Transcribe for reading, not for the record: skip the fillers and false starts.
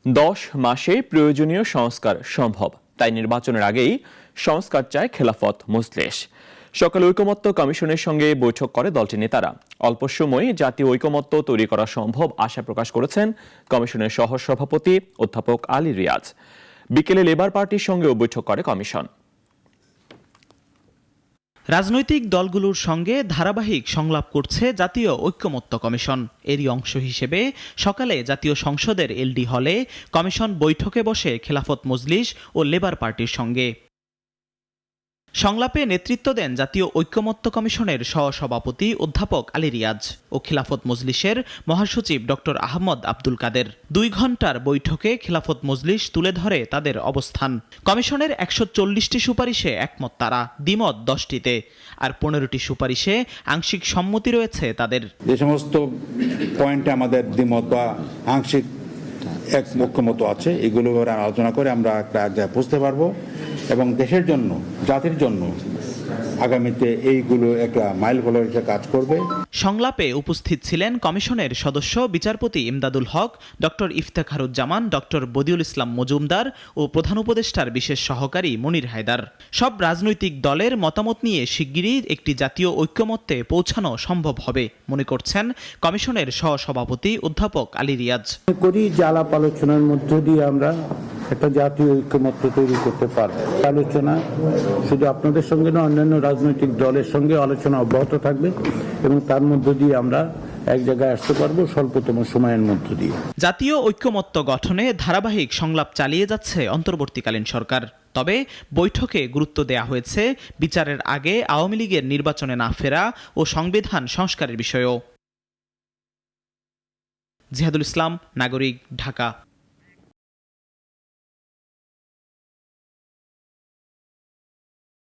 10 মাসে প্রয়োজনীয় সংস্কার সম্ভব, তাই নির্বাচনের আগেই সংস্কার চায় খেলাফত মজলিস। সকালে ঐকমত্য কমিশনের সঙ্গে বৈঠক করে দলটির নেতারা। অল্প সময়ে জাতীয় ঐকমত্য তৈরি করা সম্ভব আশা প্রকাশ করেছেন কমিশনের সহসভাপতি অধ্যাপক আলী রিয়াজ। বিকেলে লেবার পার্টির সঙ্গেও বৈঠক করে কমিশন। রাজনৈতিক দলগুলোর সঙ্গে ধারাবাহিক সংলাপ করছে জাতীয় ঐকমত্য কমিশন। এরই অংশ হিসেবে সকালে জাতীয় সংসদের এলডি হলে কমিশন বৈঠকে বসে খেলাফত মজলিস ও লেবার পার্টির সঙ্গে। সংলাপে নেতৃত্ব দেন জাতীয় ঐকমত্য কমিশনের সহসভাপতি অধ্যাপক আলী রিয়াজ ও খিলাফত মজলিসের মহাসচিব ডক্টর আহমদ আব্দুল কাদের। 2 ঘণ্টার বৈঠকে খিলাফত মজলিস তুলে ধরে তাদের অবস্থান। কমিশনের 140টি সুপারিশে একমত তারা, দ্বিমত 10টিতে, আর 15টি সুপারিশে আংশিক সম্মতি রয়েছে তাদের। যে সমস্ত পয়েন্টে আমাদের দ্বিমত বা আংশিক ঐকমত্য আছে, এগুলো আলোচনা করে আমরা একটা জায়গায় পৌঁছতে পারবো এবং দেশের জন্য, জাতির জন্য আগামীতে এইগুলো একটা মাইল ফলক হিসেবে কাজ করবে। সংলাপে উপস্থিত ছিলেন কমিশনের সদস্য বিচারপতি ইমদাদুল হক, ডক্টর ইফতেখারুজ্জামান, ডক্টর বদিউল ইসলাম মজুমদার ও প্রধান উপদেষ্টার বিশেষ সহকারী মনির হায়দার। সব রাজনৈতিক দলের মতামত নিয়ে শিগগিরই একটি জাতীয় ঐকমত্যে পৌঁছানো সম্ভব হবে মনে করছেন কমিশনের সহসভাপতি অধ্যাপক আলী রিয়াজ। করি যে আলাপ আলোচনার মধ্য দিয়ে আমরা একটা জাতীয় ঐকমত্য তৈরি করতে পারব। আলোচনা শুধু আপনাদের সঙ্গে না, অন্যান্য রাজনৈতিক দলের সঙ্গে আলোচনা অব্যাহত থাকবে এবং তার মধ্য দিয়ে আমরা এক জায়গায় আসতে পারবো স্বল্পতম সময়ের মধ্য দিয়ে। জাতীয় ঐকমত্য গঠনে ধারাবাহিক সংলাপ চালিয়ে যাচ্ছে অন্তর্বর্তীকালীন সরকার। তবে বৈঠকে গুরুত্ব দেয়া হয়েছে বিচারের আগে আওয়ামী লীগের নির্বাচনে না ফেরা ও সংবিধান সংস্কারের বিষয়েও। জিহাদুল ইসলাম, নাগরিক, ঢাকা।